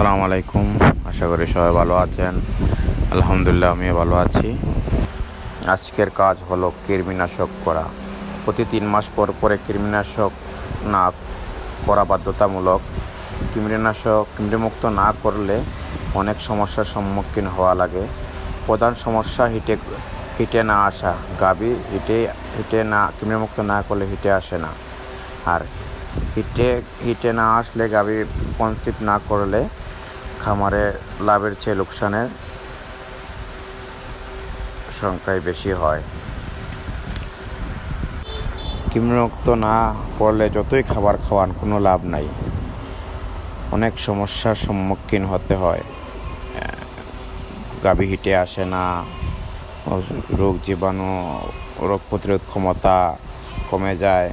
আসসালামু আলাইকুম। আশা করি সবাই ভালো আছেন। আলহামদুলিল্লাহ আমিও ভালো আছি। আজকের কাজ হলো কৃমিনাশক করা। প্রতি 3 মাস পর পরে কৃমিনাশক না করা বাধ্যতামূলক। কৃমিমুক্ত না করলে অনেক সমস্যার সম্মুখীন হওয়া লাগে। প্রধান সমস্যা হিটে না আসা। গাভী হিটে না কৃমিমুক্ত না করলে হিটে আসে না। আর হিটে না আসলে গাভী কনসিভ না করলে খামারে লাভের চেয়ে লোকসানের সংখ্যাই বেশি হয়। কৃমিমুক্ত না করলে যতই খাবার খাওয়ান কোনো লাভ নাই, অনেক সমস্যার সম্মুখীন হতে হয়। গাভী হিটে আসে না, রোগ জীবাণু, রোগ প্রতিরোধ ক্ষমতা কমে যায়,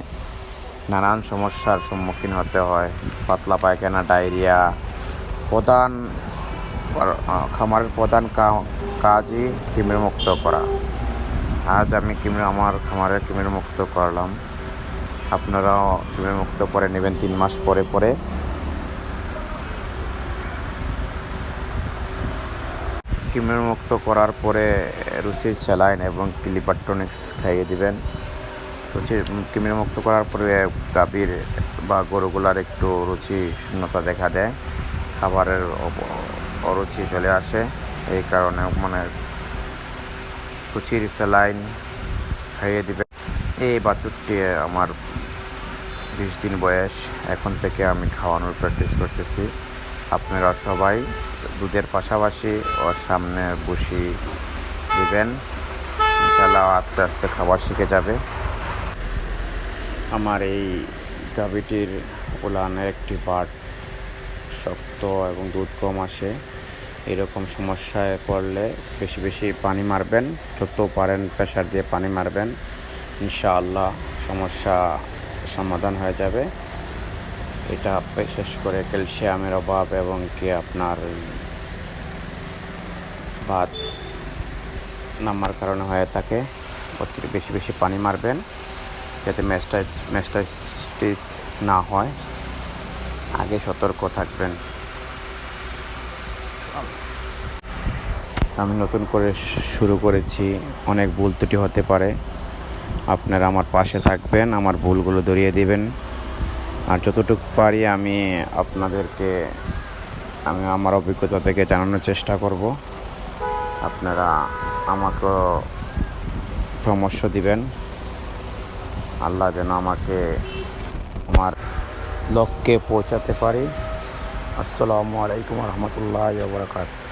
নানান সমস্যার সম্মুখীন হতে হয়। পাতলা পায়খানা, ডায়রিয়া। খামারের প্রধান কাজই কৃমিমুক্ত করা। আজ আমি আমার খামারে কৃমিমুক্ত করলাম। আপনারাও কৃমিমুক্ত করে নেবেন 3 মাস পরে পরে। কৃমিমুক্ত করার পরে রুচির স্যালাইন এবং ক্লিপার টনিক্স খাইয়ে দিবেন। কৃমিমুক্ত করার পরে গাভীর বা গরুগুলার একটু রুচি শূন্যতা দেখা দেয়, খাবারের অরুচি চলে আসে। এই কারণে রুচির স্যালাইন খাইয়ে দিবেন। এই বাছুরটি আমার 20 দিন বয়স। এখন থেকে আমি খাওয়ানোর প্র্যাকটিস করতেছি। আপনারা সবাই দুধের পাশাপাশি ওর সামনে বসি দিবেন, ইনশাআল্লাহ আস্তে আস্তে খাবার শিখে যাবে। আমার এই গাভীটির উলানের একটি পার্ট শক্ত এবং দুধ কম আসে। এরকম সমস্যায় পড়লে বেশি বেশি পানি মারবেন, যত পারেন প্রেসার দিয়ে পানি মারবেন, ইনশাআল্লাহ সমস্যা সমাধান হয়ে যাবে। এটা বিশেষ করে ক্যালসিয়ামের অভাব এবং কি আপনার ভাত নামার কারণে হয়ে থাকে। বেশি বেশি পানি মারবেন যাতে ম্যাস্টাইটিস না হয়। আগে সতর্ক থাকবেন। আমি নতুন করে শুরু করেছি, অনেক ভুল ত্রুটি হতে পারে। আপনারা আমার পাশে থাকবেন, আমার ভুলগুলো ধরিয়ে দিবেন। আর যতটুকু পারি আমি আপনাদেরকে আমার অভিজ্ঞতা থেকে জানানোর চেষ্টা করব। আপনারা আমাকে পরামর্শ দিবেন। আল্লাহ যেন আমাকে আমার লক্ষ্যে পৌঁছাতে পারি। আসসালামু আলাইকুম ওয়া রাহমাতুল্লাহি ওয়া বারাকাতুহু।